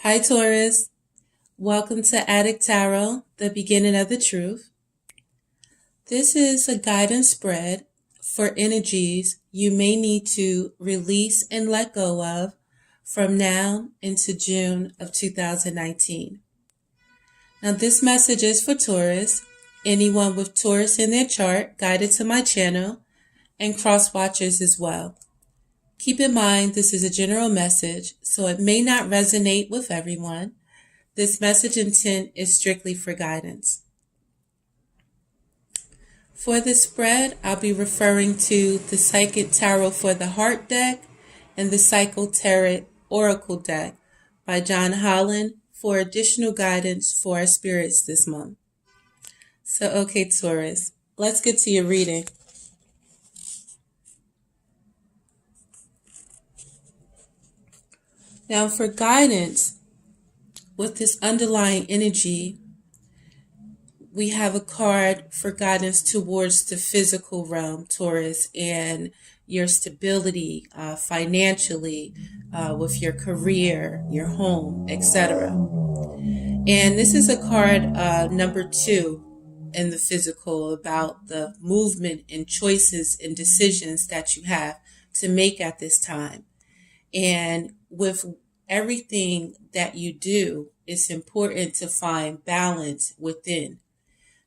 Hi, Taurus. Welcome to Adik Tarot, the beginning of the truth. This is a guidance spread for energies you may need to release and let go of from now into June of 2019. Now, this message is for Taurus, anyone with Taurus in their chart guided to my channel, and cross watchers as well. Keep in mind this is a general message, so it may not resonate with everyone. This message intent is strictly for guidance. For the spread, I'll be referring to the Psychic Tarot for the Heart deck and the Psycho Tarot Oracle deck by John Holland for additional guidance for our spirits this month. So, okay, Taurus, let's get to your reading. Now, for guidance, with this underlying energy, we have a card for guidance towards the physical realm, Taurus, and your stability financially, with your career, your home, etc. And this is a card number 2 in the physical, about the movement and choices and decisions that you have to make at this time. And with everything that you do, it's important to find balance within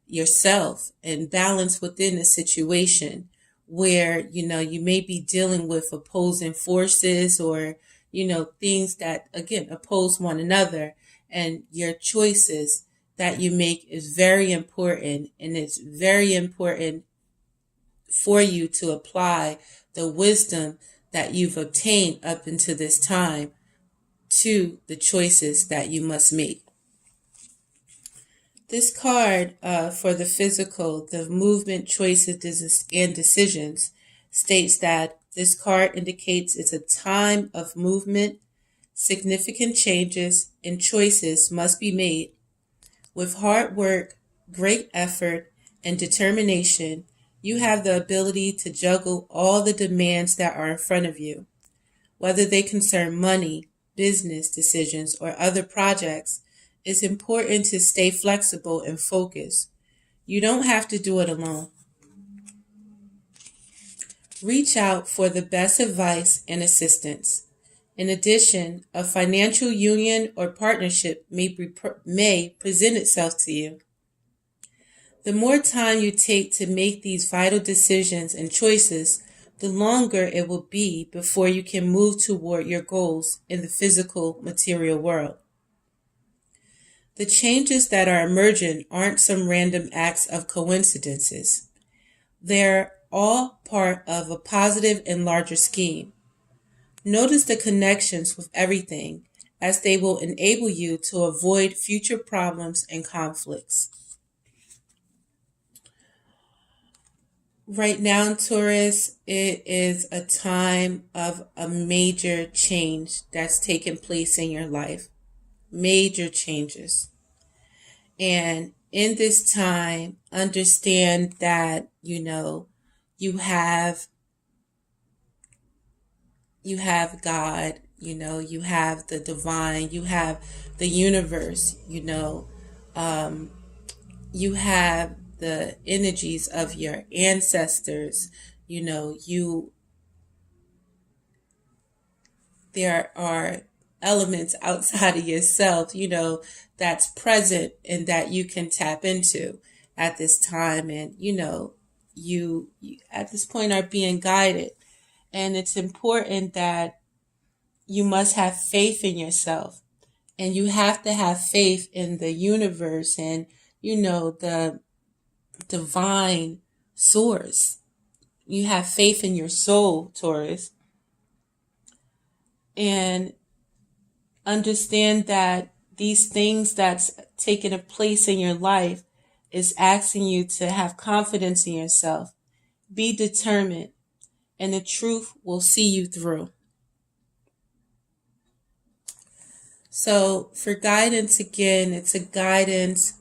yourself and balance within a situation where, you may be dealing with opposing forces or, things that, again, oppose one another. And your choices that you make is very important. And it's very important for you to apply the wisdom that you've obtained up until this time to the choices that you must make. This card for the physical, the movement, choices, and decisions, states that this card indicates it's a time of movement. Significant changes and choices must be made. With hard work, great effort, and determination, you have the ability to juggle all the demands that are in front of you. Whether they concern money, business decisions, or other projects, it's important to stay flexible and focused. You don't have to do it alone. Reach out for the best advice and assistance. In addition, a financial union or partnership may present itself to you. The more time you take to make these vital decisions and choices, the longer it will be before you can move toward your goals in the physical material world. The changes that are emergent aren't some random acts of coincidences. They're all part of a positive and larger scheme. Notice the connections with everything, as they will enable you to avoid future problems and conflicts. Right now, Taurus, it is a time of a major change that's taken place in your life. Major changes. And in this time, understand that, you have God, you have the divine, you have the universe, you have the energies of your ancestors, there are elements outside of yourself, that's present and that you can tap into at this time. And, you at this point are being guided. And it's important that you must have faith in yourself. And you have to have faith in the universe and, the divine source. You have faith in your soul, Taurus. And understand that these things that's taking place in your life is asking you to have confidence in yourself. Be determined, and the truth will see you through. So for guidance, again, it's a guidance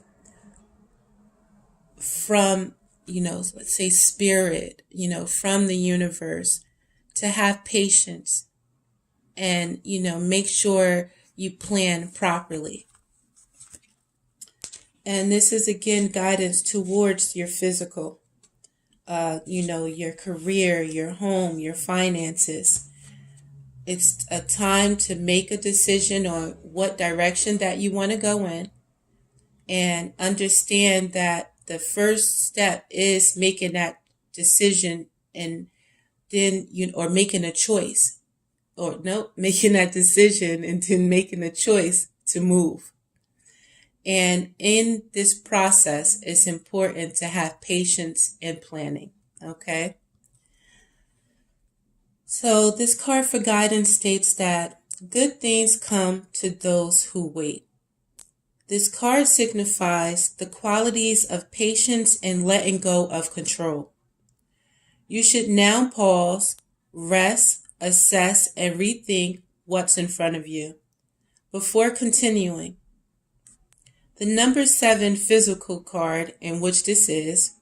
from, let's say spirit, from the universe, to have patience and, make sure you plan properly. And this is again guidance towards your physical, your career, your home, your finances. It's a time to make a decision on what direction that you want to go in, and understand that the first step is making that decision, and then or making a choice, or no, making that decision and then making a choice to move. And in this process, it's important to have patience and planning. Okay. So this card for guidance states that good things come to those who wait. This card signifies the qualities of patience and letting go of control. You should now pause, rest, assess, and rethink what's in front of you before continuing. The number 7 physical card, in which this is,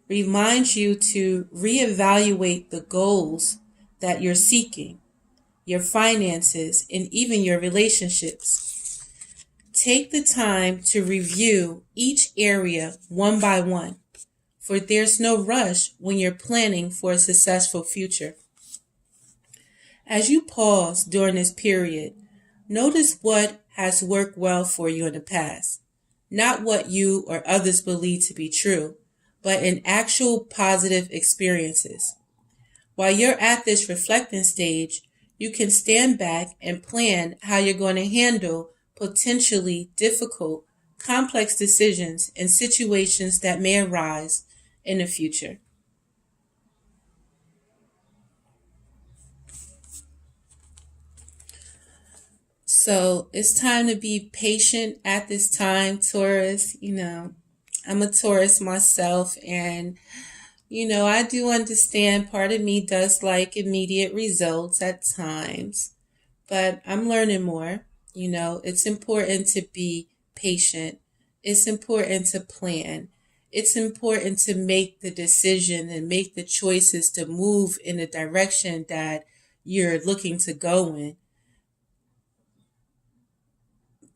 reminds you to reevaluate the goals that you're seeking, your finances, and even your relationships. Take the time to review each area one by one, for there's no rush when you're planning for a successful future. As you pause during this period, notice what has worked well for you in the past, not what you or others believe to be true, but in actual positive experiences. While you're at this reflecting stage, you can stand back and plan how you're going to handle potentially difficult, complex decisions and situations that may arise in the future. So it's time to be patient at this time, Taurus. I'm a Taurus myself, and I do understand part of me does like immediate results at times, but I'm learning more. It's important to be patient. It's important to plan. It's important to make the decision and make the choices to move in the direction that you're looking to go in.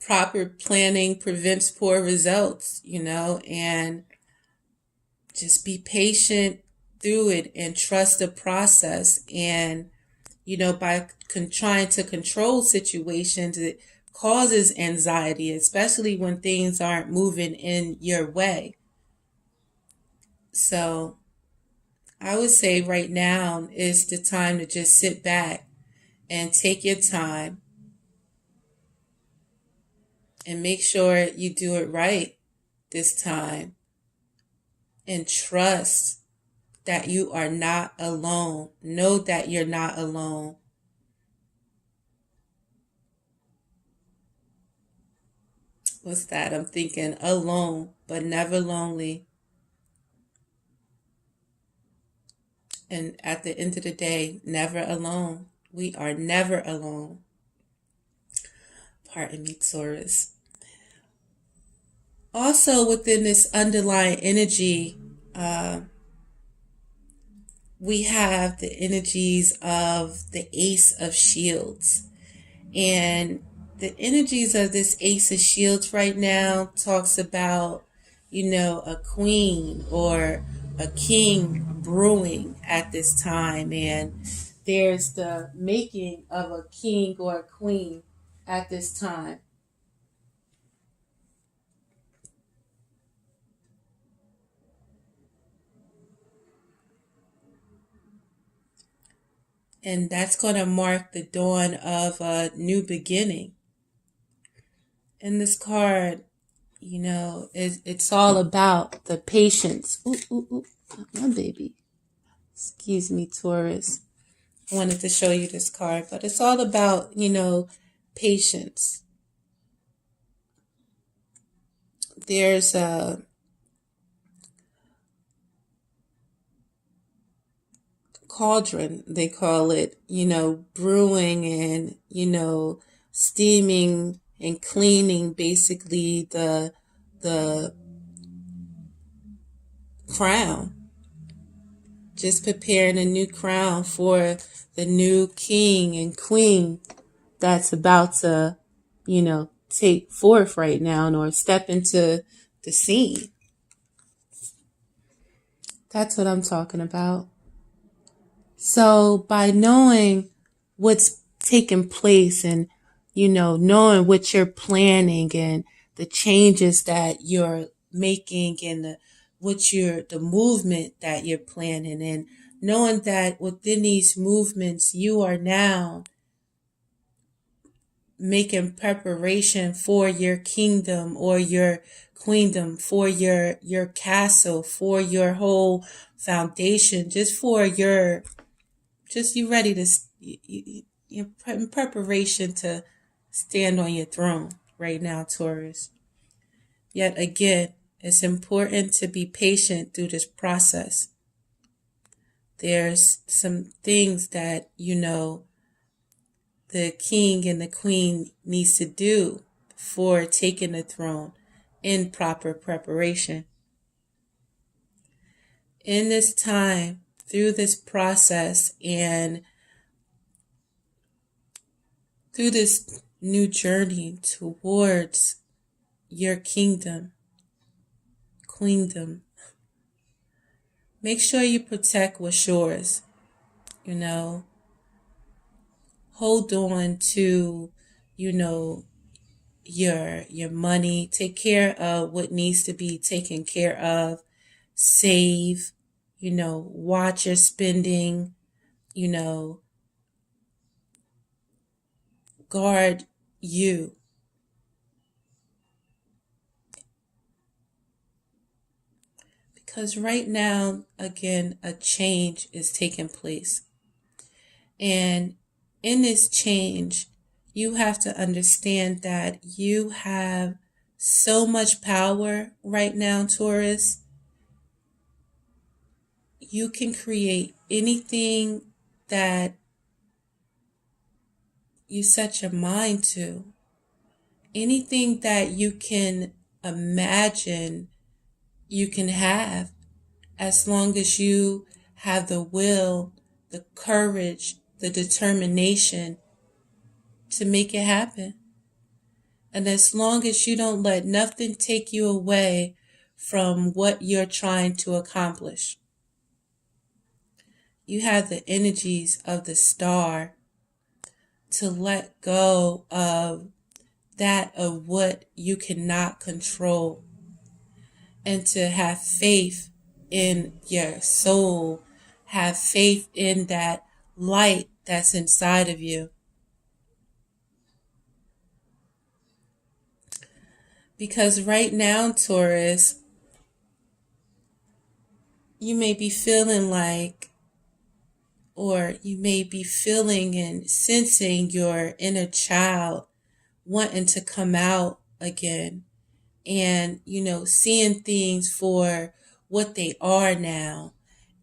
Proper planning prevents poor results, and just be patient through it and trust the process. And, by trying to control situations, it causes anxiety, especially when things aren't moving in your way. So I would say right now is the time to just sit back and take your time and make sure you do it right this time, and trust that you are not alone. Know that you're not alone. What's that? I'm thinking alone, but never lonely. And at the end of the day, never alone. We are never alone. Pardon me, Taurus. Also, within this underlying energy, we have the energies of the Ace of Shields. And the energies of this Ace of Shields right now talks about, a queen or a king brewing at this time. And there's the making of a king or a queen at this time. And that's going to mark the dawn of a new beginning. And this card, it's all about the patience. Ooh, my baby. Excuse me, Taurus. I wanted to show you this card, but it's all about, patience. There's a cauldron, they call it, brewing and, steaming and cleaning basically the crown. Just preparing a new crown for the new king and queen that's about to take forth right now or step into the scene. That's what I'm talking about. So by knowing what's taking place and, knowing what you're planning and the changes that you're making and the movement that you're planning, and knowing that within these movements, you are now making preparation for your kingdom or your queendom, for your castle, for your whole foundation, you ready to, you're in preparation to stand on your throne right now, Taurus. Yet again, it's important to be patient through this process. There's some things that, the king and the queen needs to do before taking the throne in proper preparation. In this time, through this process and through this new journey towards your kingdom, queendom, make sure you protect what's yours. Hold on to, your money. Take care of what needs to be taken care of. Save, watch your spending, guard you. Because right now, again, a change is taking place. And in this change, you have to understand that you have so much power right now, Taurus. You can create anything that you set your mind to. Anything that you can imagine, you can have, as long as you have the will, the courage, the determination to make it happen. And as long as you don't let nothing take you away from what you're trying to accomplish. You have the energies of the star to let go of that of what you cannot control, and to have faith in your soul, have faith in that light that's inside of you. Because right now, Taurus, you may be feeling like, or you may be feeling and sensing your inner child wanting to come out again, and, seeing things for what they are now,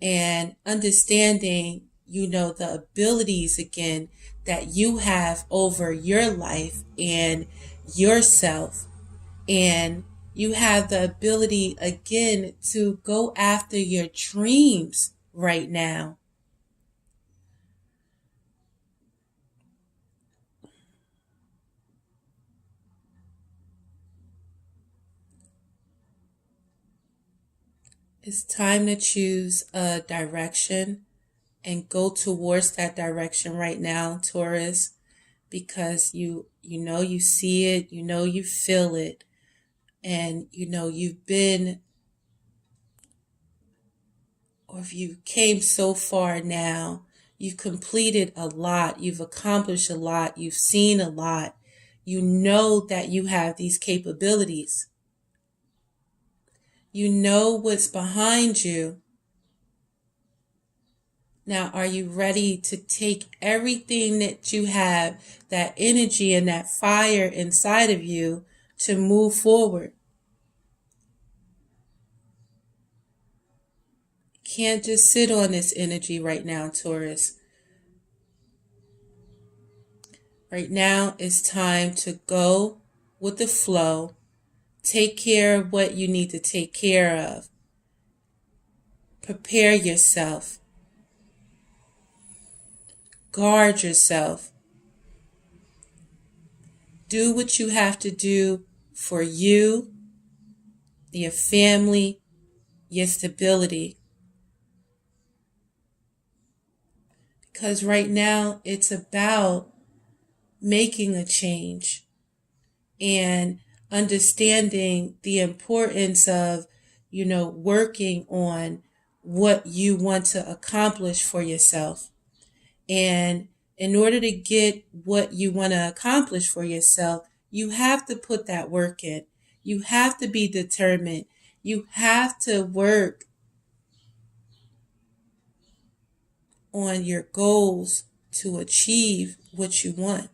and understanding, the abilities again that you have over your life and yourself. And you have the ability again to go after your dreams right now. It's time to choose a direction and go towards that direction right now, Taurus, because you see it, you feel it, and you've been, or if you came so far now, you've completed a lot, you've accomplished a lot, you've seen a lot, you know that you have these capabilities. You know what's behind you. Now, are you ready to take everything that you have, that energy and that fire inside of you, to move forward? Can't just sit on this energy right now, Taurus. Right now, it's time to go with the flow. Take care of what you need to take care of. Prepare yourself. Guard yourself. Do what you have to do for you, your family, your stability. Because right now it's about making a change and understanding the importance of, working on what you want to accomplish for yourself. And in order to get what you want to accomplish for yourself, you have to put that work in. You have to be determined. You have to work on your goals to achieve what you want.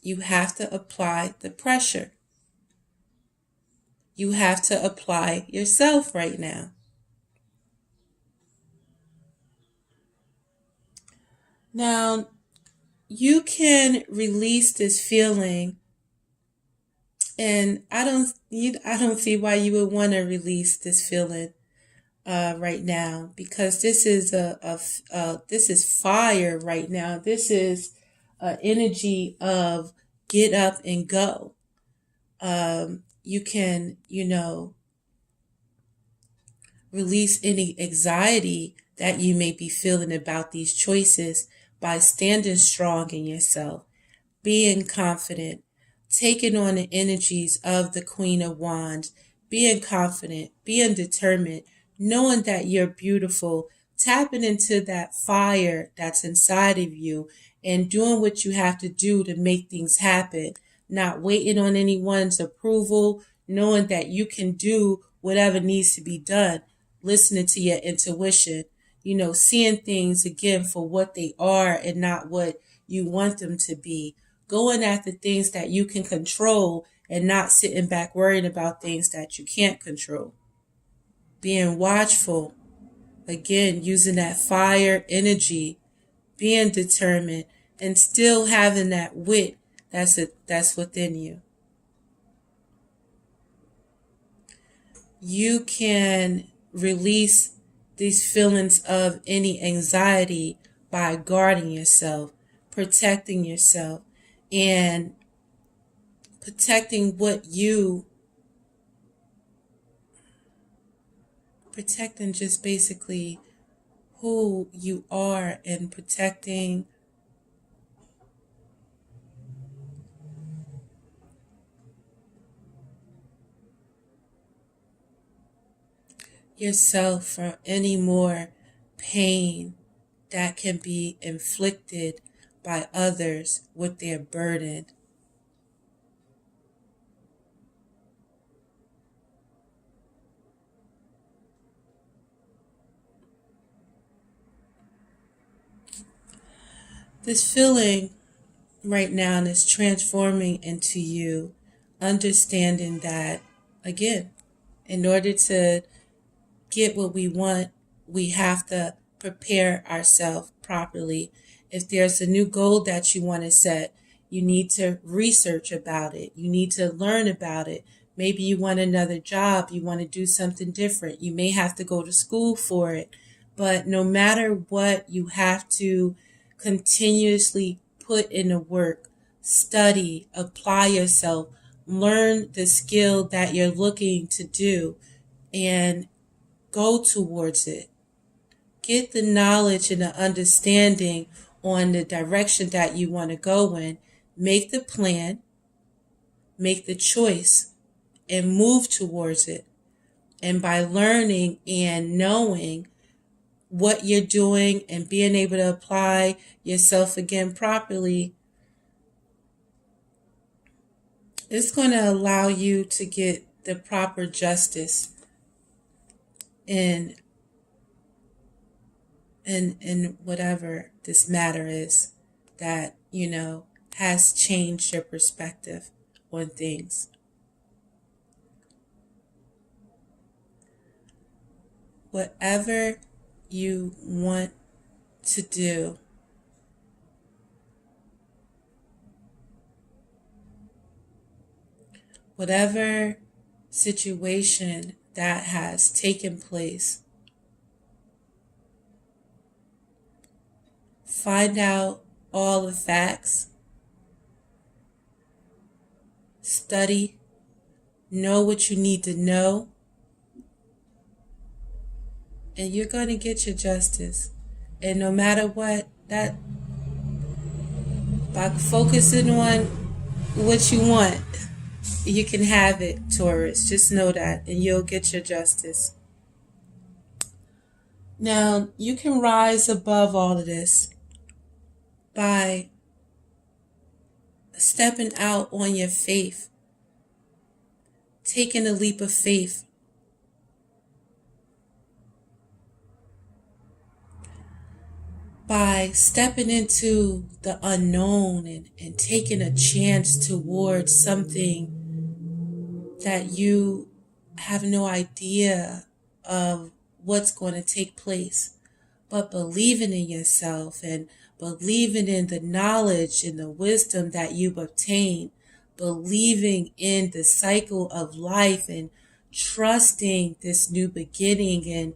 You have to apply the pressure. You have to apply yourself right now. Now, you can release this feeling, and I don't see why you would want to release this feeling right now, because this is this is fire right now. This is energy of get up and go. You can, release any anxiety that you may be feeling about these choices by standing strong in yourself, being confident, taking on the energies of the Queen of Wands, being confident, being determined, knowing that you're beautiful, tapping into that fire that's inside of you and doing what you have to do to make things happen, not waiting on anyone's approval, knowing that you can do whatever needs to be done, listening to your intuition, seeing things again for what they are and not what you want them to be, going after things that you can control and not sitting back worrying about things that you can't control. Being watchful, again, using that fire energy, being determined, and still having that wit that's within you. You can release these feelings of any anxiety by guarding yourself, protecting yourself, and protecting protecting just basically who you are, and protecting yourself from any more pain that can be inflicted by others with their burden. This feeling right now is transforming into you, understanding that, again, in order to get what we want, we have to prepare ourselves properly. If there's a new goal that you want to set, you need to research about it. You need to learn about it. Maybe you want another job. You want to do something different. You may have to go to school for it. But no matter what, you have to continuously put in the work, study, apply yourself, learn the skill that you're looking to do, and go towards it. Get the knowledge and the understanding on the direction that you want to go in. Make the plan, make the choice, and move towards it. And by learning and knowing what you're doing and being able to apply yourself again properly, it's going to allow you to get the proper justice in whatever this matter is that, has changed your perspective on things. Whatever you want to do, whatever situation that has taken place, find out all the facts, study, know what you need to know, and you're going to get your justice. And no matter what, that by focusing on what you want, you can have it, Taurus. Just know that, and you'll get your justice. Now, you can rise above all of this by stepping out on your faith, taking a leap of faith. By stepping into the unknown and taking a chance towards something that you have no idea of what's going to take place, but believing in yourself and believing in the knowledge and the wisdom that you've obtained, believing in the cycle of life and trusting this new beginning and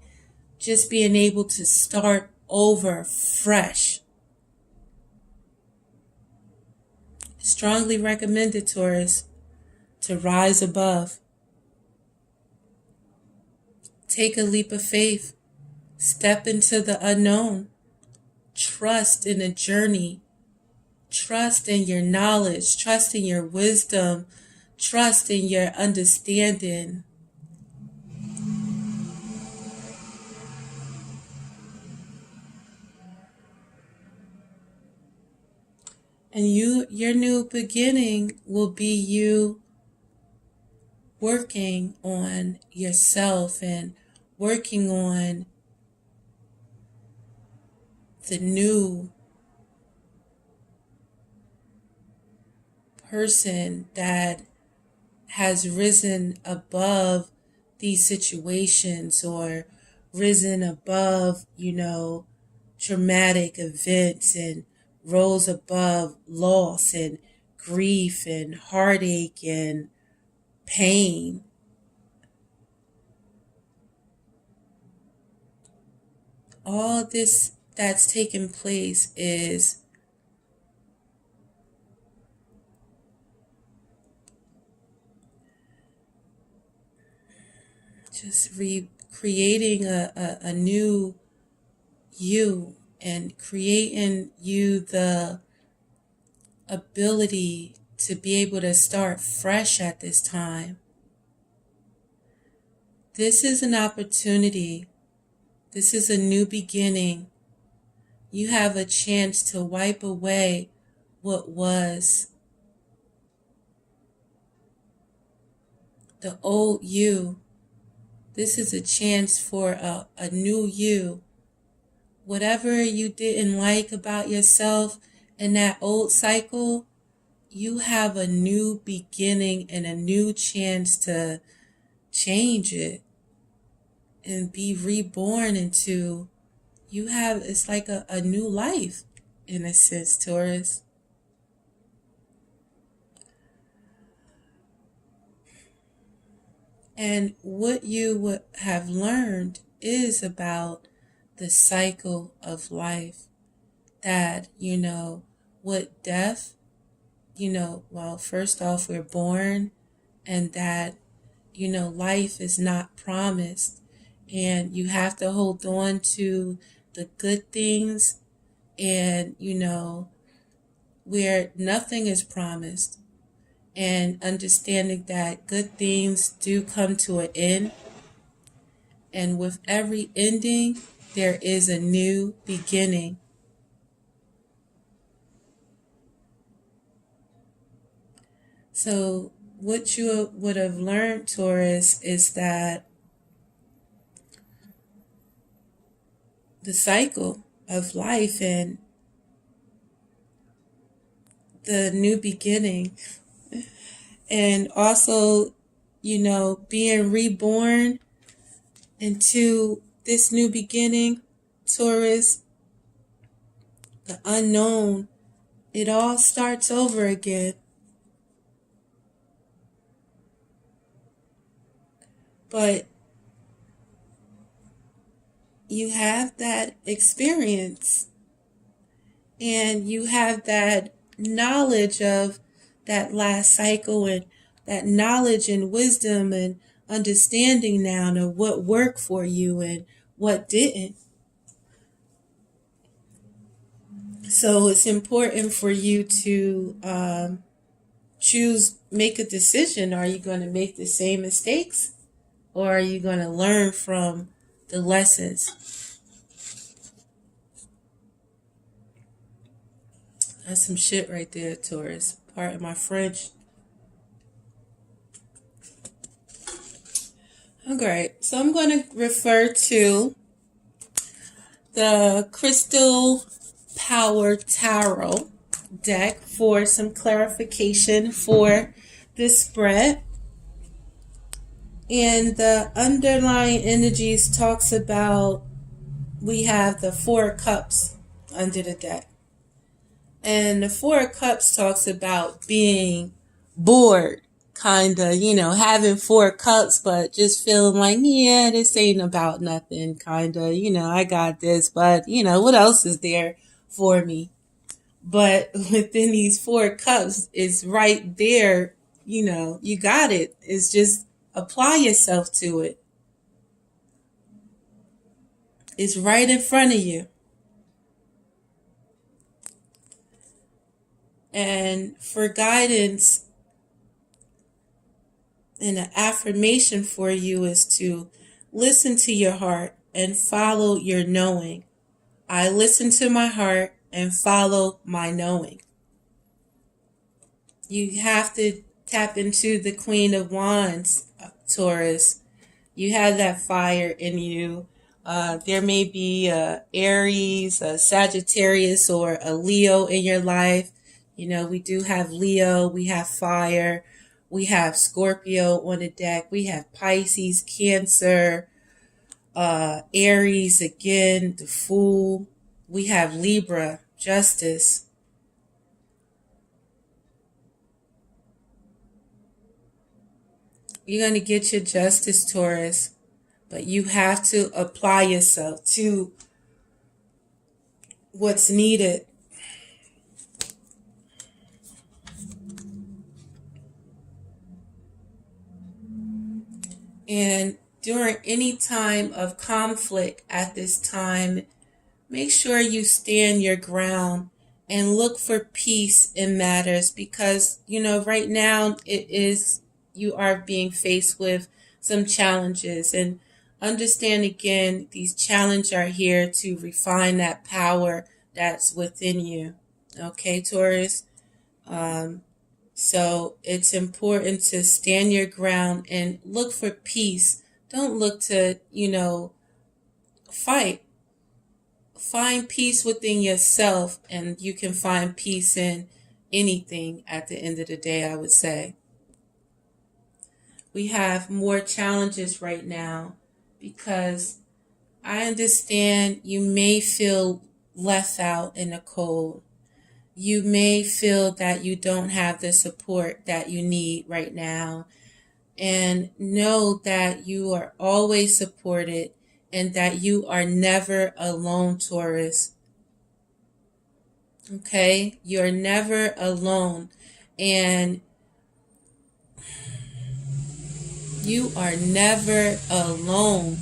just being able to start over fresh. Strongly recommended, Taurus, to rise above. Take a leap of faith. Step into the unknown. Trust in the journey. Trust in your knowledge. Trust in your wisdom. Trust in your understanding. And your new beginning will be you working on yourself and working on the new person that has risen above these situations or risen above, traumatic events and rose above loss and grief and heartache and pain. All this that's taken place is just creating a new you and creating you the ability to be able to start fresh at this time. This is an opportunity. This is a new beginning. You have a chance to wipe away what was. The old you. This is a chance for a new you. Whatever you didn't like about yourself in that old cycle, you have a new beginning and a new chance to change it and be reborn into. It's like a new life in a sense, Taurus. And what you would have learned is about the cycle of life. That, what death, first off, we're born, and that, life is not promised. And you have to hold on to the good things and, where nothing is promised. And understanding that good things do come to an end. And with every ending, there is a new beginning. So what you would have learned, Taurus, is that the cycle of life and the new beginning, and also, being reborn into this new beginning, Taurus, the unknown, it all starts over again. But you have that experience and you have that knowledge of that last cycle, and that knowledge and wisdom and understanding now of what worked for you and what didn't. So it's important for you to make a decision. Are you going to make the same mistakes, or are you going to learn from the lessons? That's some shit right there, Taurus. Pardon my French. Okay, so I'm going to refer to the Crystal Power Tarot deck for some clarification for this spread. And the underlying energies talks about, we have the Four of Cups under the deck. And the Four of Cups talks about being bored, kind of, having four cups, but just feeling like, yeah, this ain't about nothing, kind of, I got this, but, what else is there for me? But within these four cups, it's right there, you got it. It's just apply yourself to it. It's right in front of you. And for guidance, and an affirmation for you is to listen to your heart and follow your knowing. I listen to my heart and follow my knowing. You have to tap into the Queen of Wands, Taurus. You have that fire in you. There may be a Aries, a Sagittarius, or a Leo in your life. We do have Leo, we have fire, we have Scorpio on the deck, we have Pisces, Cancer, Aries again, the Fool. We have Libra, Justice. You're going to get your justice, Taurus, but you have to apply yourself to what's needed. And during any time of conflict at this time, make sure you stand your ground and look for peace in matters, because, right now you are being faced with some challenges, and understand again, these challenges are here to refine that power that's within you. Okay, Taurus? So it's important to stand your ground and look for peace. Don't look to, fight. Find peace within yourself, and you can find peace in anything at the end of the day, I would say. We have more challenges right now because I understand you may feel left out in the cold. You may feel that you don't have the support that you need right now. And know that you are always supported and that you are never alone, Taurus. Okay? You're never alone. And you are never alone.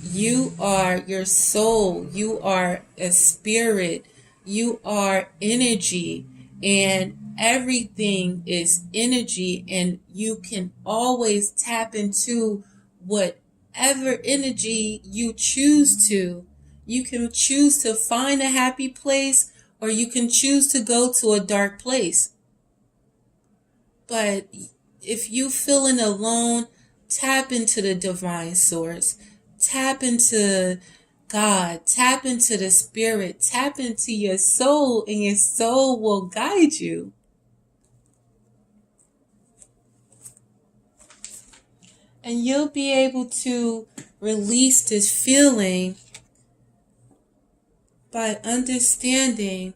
You are your soul. You are a spirit. You are energy. And everything is energy. And you can always tap into whatever energy you choose to. You can choose to find a happy place, or you can choose to go to a dark place. But if you feeling alone, tap into the divine source. Tap into God. Tap into the spirit. Tap into your soul, and your soul will guide you. And you'll be able to release this feeling by understanding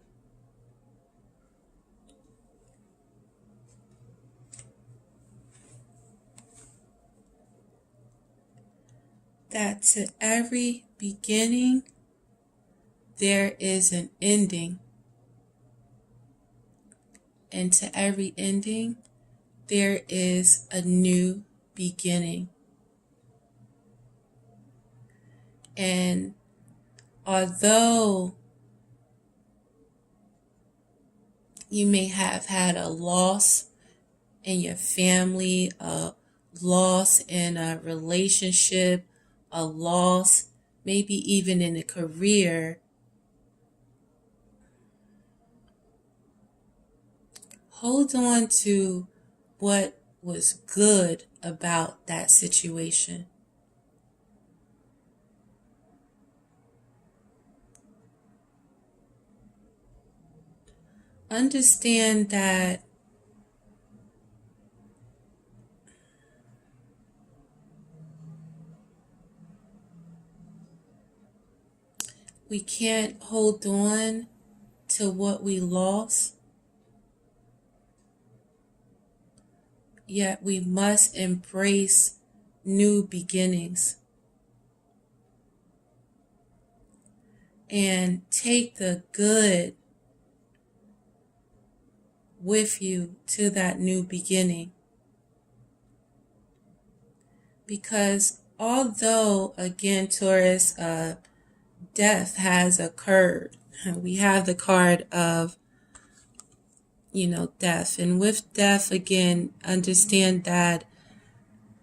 that to every beginning, there is an ending. And to every ending, there is a new beginning. And although you may have had a loss in your family, a loss in a relationship, a loss maybe even in a career, hold on to what was good about that situation. Understand that we can't hold on to what we lost, yet we must embrace new beginnings and take the good with you to that new beginning. Because although, again, Taurus, death has occurred, we have the card of, death. And with death, again, understand that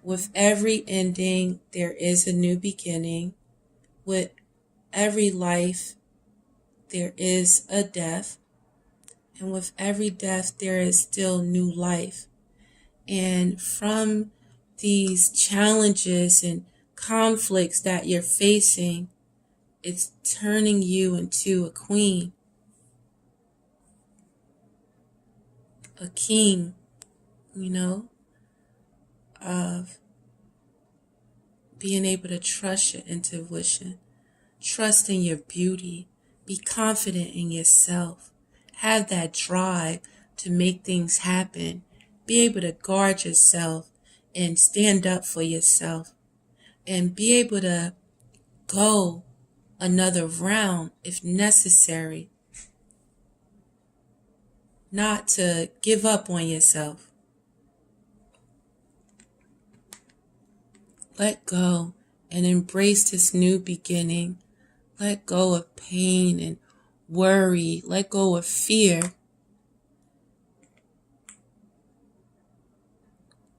with every ending, there is a new beginning. With every life, there is a death. And with every death, there is still new life. And from these challenges and conflicts that you're facing, it's turning you into a queen, a king, of being able to trust your intuition, trust in your beauty, be confident in yourself, have that drive to make things happen, be able to guard yourself and stand up for yourself, and be able to go another round if necessary, not to give up on yourself. Let go and embrace this new beginning. Let go of pain and worry. Let go of fear.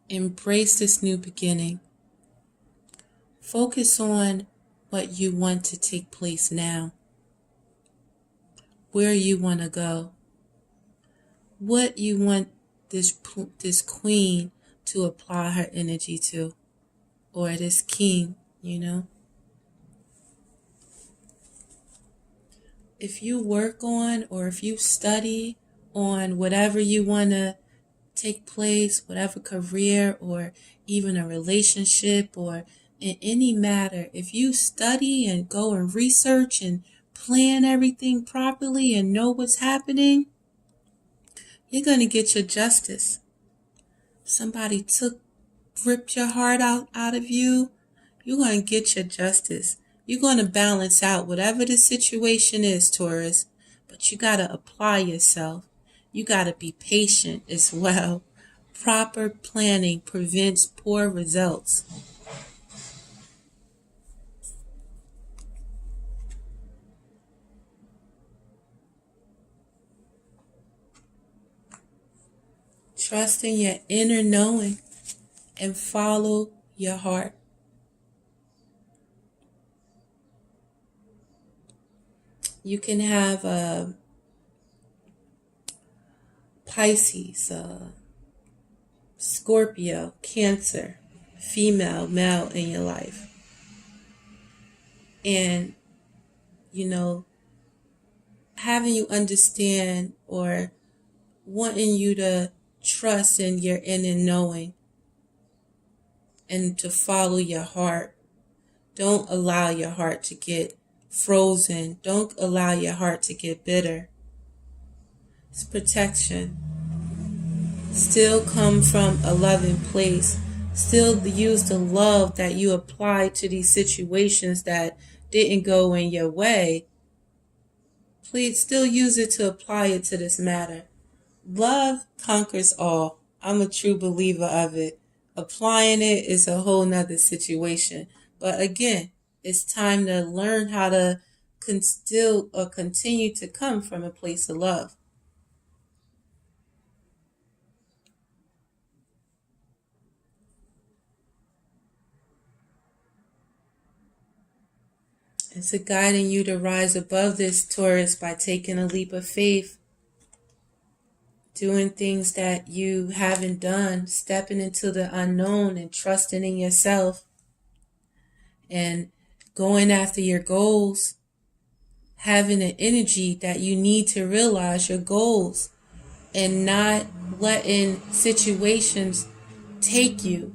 Embrace this new beginning. Focus on what you want to take place now. Where you want to go. What you want this queen to apply her energy to. Or this king, If you work on or if you study on whatever you want to take place, whatever career or even a relationship or in any matter, if you study and go and research and plan everything properly and know what's happening, you're going to get your justice. Somebody ripped your heart out of you, you're going to get your justice. You're going to balance out whatever the situation is, Taurus, but you got to apply yourself. You got to be patient as well. Proper planning prevents poor results. Trust in your inner knowing and follow your heart. You can have a Pisces, Scorpio, Cancer, female, male in your life. And, having you understand or wanting you to trust in your inner knowing and to follow your heart. Don't allow your heart to get frozen. Don't allow your heart to get bitter. It's protection. Still come from a loving place. Still use the love that you applied to these situations that didn't go in your way. Please still use it to apply it to this matter. love conquers all. I'm a true believer of it. Applying it is a whole nother situation. But again, it's time to learn how to still or continue to come from a place of love. It's a guiding you to rise above this, Taurus, by taking a leap of faith, doing things that you haven't done, stepping into the unknown and trusting in yourself and going after your goals, having an energy that you need to realize your goals and not letting situations take you,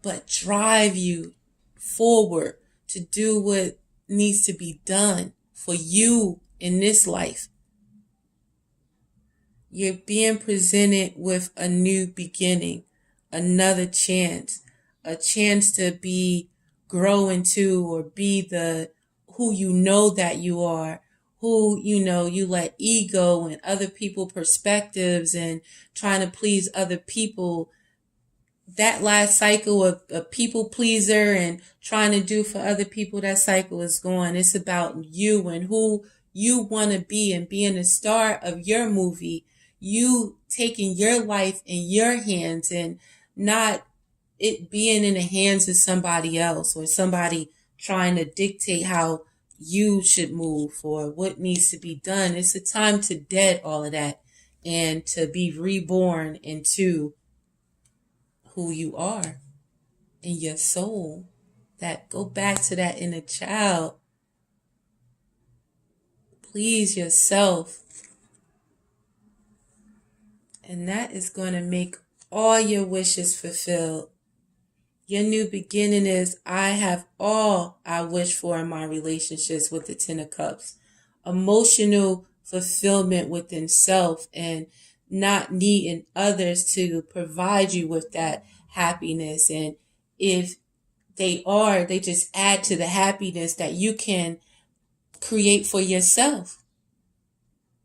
but drive you forward to do what needs to be done for you in this life. You're being presented with a new beginning, another chance, a chance to grow into or be the who you know that you are, who you let ego and other people perspectives and trying to please other people. That last cycle of a people pleaser and trying to do for other people, that cycle is gone. It's about you and who you want to be and being the star of your movie. You taking your life in your hands and not it being in the hands of somebody else or somebody trying to dictate how you should move or what needs to be done. It's a time to dead all of that and to be reborn into who you are in your soul. That go back to that inner child. Please yourself. And that is going to make all your wishes fulfilled. Your new beginning is, I have all I wish for in my relationships with the Ten of Cups. Emotional fulfillment within self and not needing others to provide you with that happiness. And if they just add to the happiness that you can create for yourself.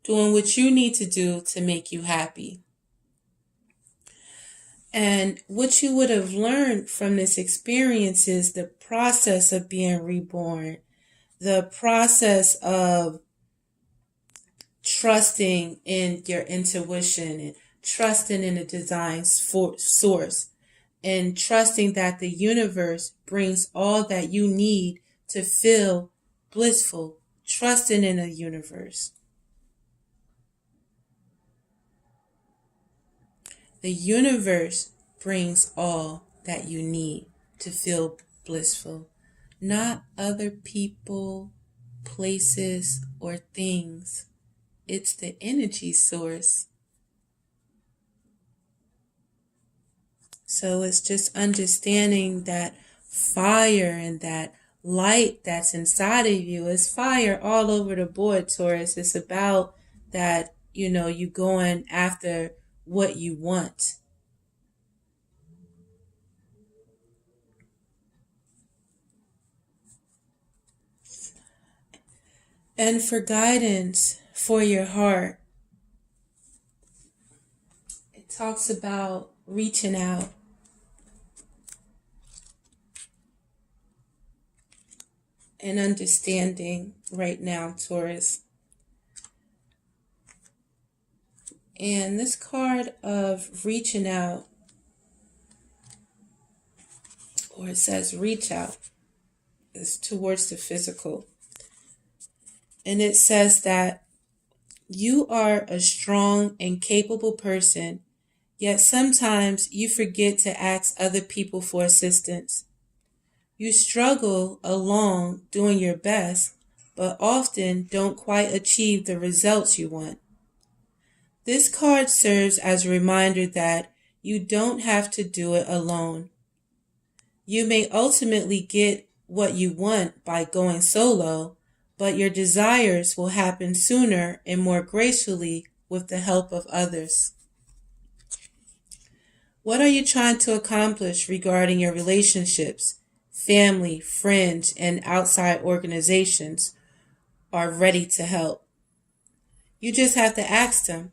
Doing what you need to do to make you happy. And what you would have learned from this experience is the process of being reborn, the process of trusting in your intuition and trusting in the design source and trusting that the universe brings all that you need to feel blissful, trusting in the universe. The universe brings all that you need to feel blissful, not other people, places, or things. It's the energy source. So it's just understanding that fire and that light that's inside of you is fire all over the board, Taurus. It's about that, you going after what you want. And for guidance for your heart, it talks about reaching out. And understanding right now, Taurus. And this card of reaching out, or it says reach out, is towards the physical. And it says that you are a strong and capable person, yet sometimes you forget to ask other people for assistance. You struggle along doing your best, but often don't quite achieve the results you want. This card serves as a reminder that you don't have to do it alone. You may ultimately get what you want by going solo, but your desires will happen sooner and more gracefully with the help of others. What are you trying to accomplish regarding your relationships? Family, friends, and outside organizations are ready to help. You just have to ask them.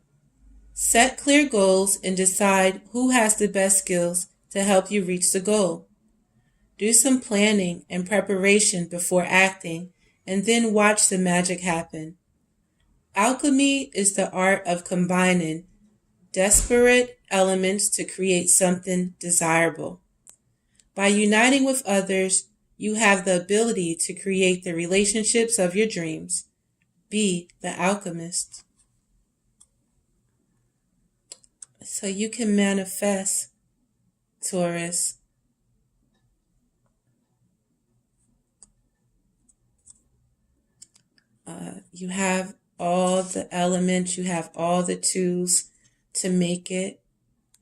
Set clear goals and decide who has the best skills to help you reach the goal. Do some planning and preparation before acting, and then watch the magic happen. Alchemy is the art of combining disparate elements to create something desirable. By uniting with others, you have the ability to create the relationships of your dreams. Be the alchemist. So you can manifest, Taurus. You have all the elements, you have all the tools to make it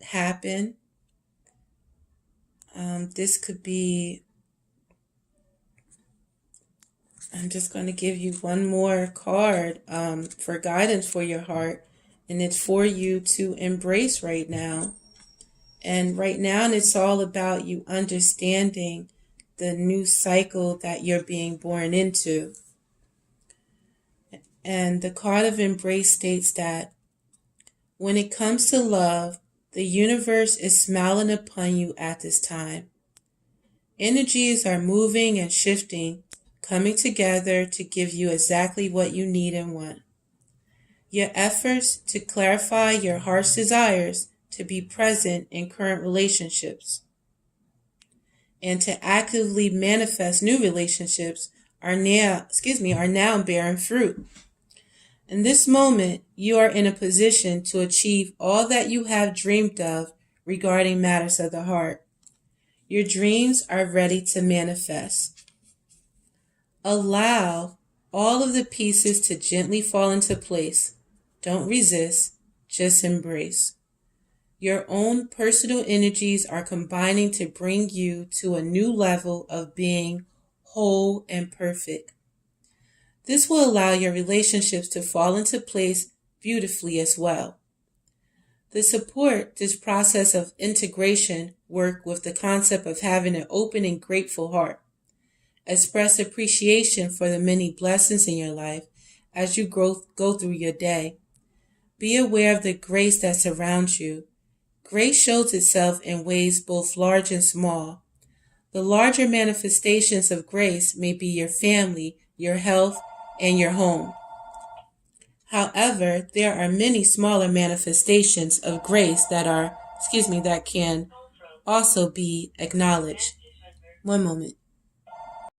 happen. This could be, I'm just going to give you one more card for guidance for your heart, and it's for you to embrace right now. And right now, it's all about you understanding the new cycle that you're being born into. And the card of embrace states that when it comes to love, the universe is smiling upon you at this time. Energies are moving and shifting, coming together to give you exactly what you need and want. Your efforts to clarify your heart's desires to be present in current relationships and to actively manifest new relationships are now bearing fruit. In this moment, you are in a position to achieve all that you have dreamed of regarding matters of the heart. Your dreams are ready to manifest. Allow all of the pieces to gently fall into place. Don't resist, just embrace. Your own personal energies are combining to bring you to a new level of being whole and perfect. This will allow your relationships to fall into place beautifully as well. To support this process of integration, work with the concept of having an open and grateful heart. Express appreciation for the many blessings in your life as you go through your day. Be aware of the grace that surrounds you. Grace shows itself in ways both large and small. The larger manifestations of grace may be your family, your health, and your home. However, there are many smaller manifestations of grace that can also be acknowledged. One moment.